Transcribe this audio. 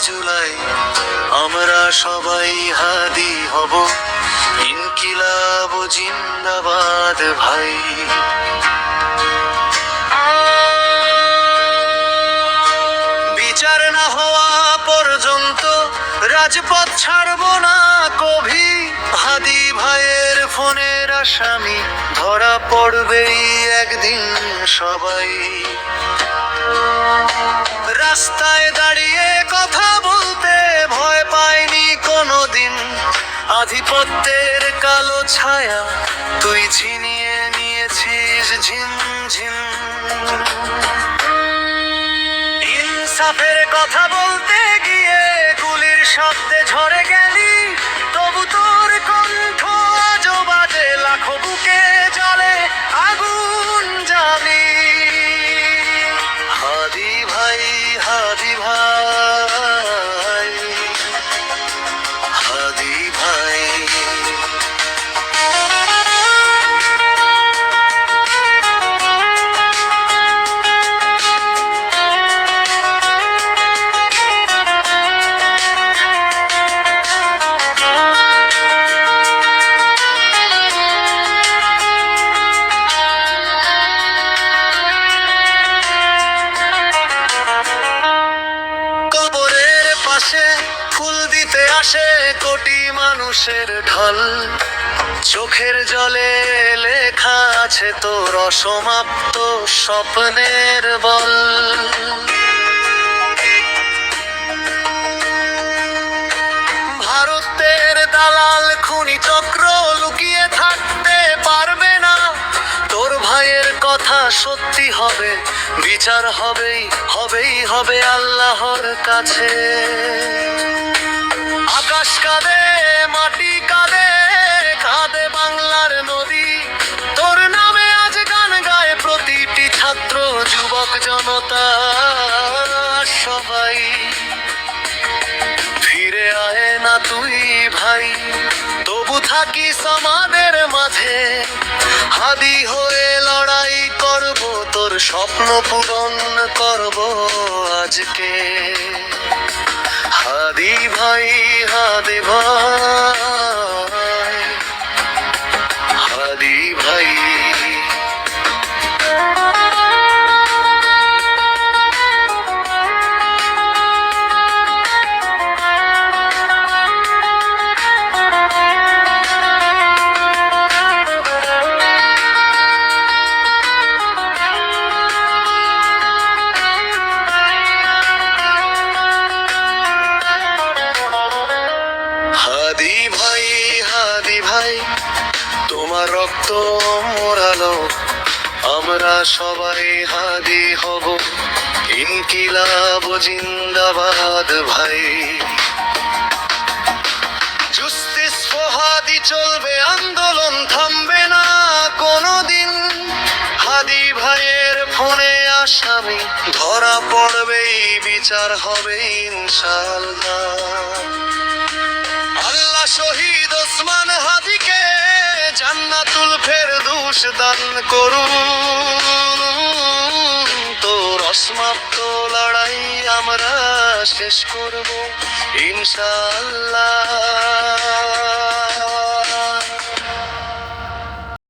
জুলাই আমরা সবাই হাদি হব, ইনকিলাব জিন্দাবাদ ভাই। বিচার না হওয়া পর্যন্ত রাজপথ ছাড়ব না কভি, হাদি ভাইয়ের ফোনের আসামি ধরা পড়বেই একদিন সবাই। রাস্তায় দাঁড়িয়ে কথা বলতে ভয় পাইনি কোনোদিন, আধিপত্যের কালো ছায়া তুই ছিনিয়ে নিয়েছিস ঝিমঝিম। ইনসাফের কথা বলতে গিয়ে গুলির শব্দে ঝরে গেলি, তবু তোর কণ্ঠ আজও বাজে লাখো বুকে জ্বলে আগুন জ্বালি। হাদি ভাই, হাদি ভাই, হাদি ভাই। ফুল দিতে আসে কোটি মানুষের ঢল, চোখের জলে লেখা আছে তোর অসমাপ্ত স্বপ্নের বল। ভারতের দালাল খুনি চক্র লুকিয়ে থাকতে পারবে না, তোর ভাইয়ের কথা সত্যি হবে, বিচার হবেই হবেই হবে আল্লাহর কাছে। আকাশ কাঁদে, মাটি কাঁদে, কাঁদে বাংলার নদী, তোর নামে আজ গান গায় প্রতিটি ছাত্র যুবক জনতা সবাই। ফিরে আয় না তুই ভাই, তবু থাকিস আমাদের মাঝে, হাদি হয়ে লড়াই করব, তোর স্বপ্ন পূরণ করব আজকে। হাদি ভাই, হাদি ভাই, হাদি ভাই। হাদি ভাই, হাদি ভাই, তোমার রক্ত মোরালো, আমরা সবাই হাদি হব, ইনকিলাব জিন্দাবাদ ভাই। জুস্তিস ফহাদি চলবে, আন্দোলন থামবে না কোনোদিন, হাদি ভাইয়ের ফোনে আসামি ধরা পড়বেই, বিচার হবে ইনশাআল্লাহ। আল্লাহ শহীদ ওসমান হাদিকে জান্নাতুল ফেরদৌস দান করুন, তোর অসমাপ্ত লড়াই আমরা শেষ করব ইনশাআল্লাহ।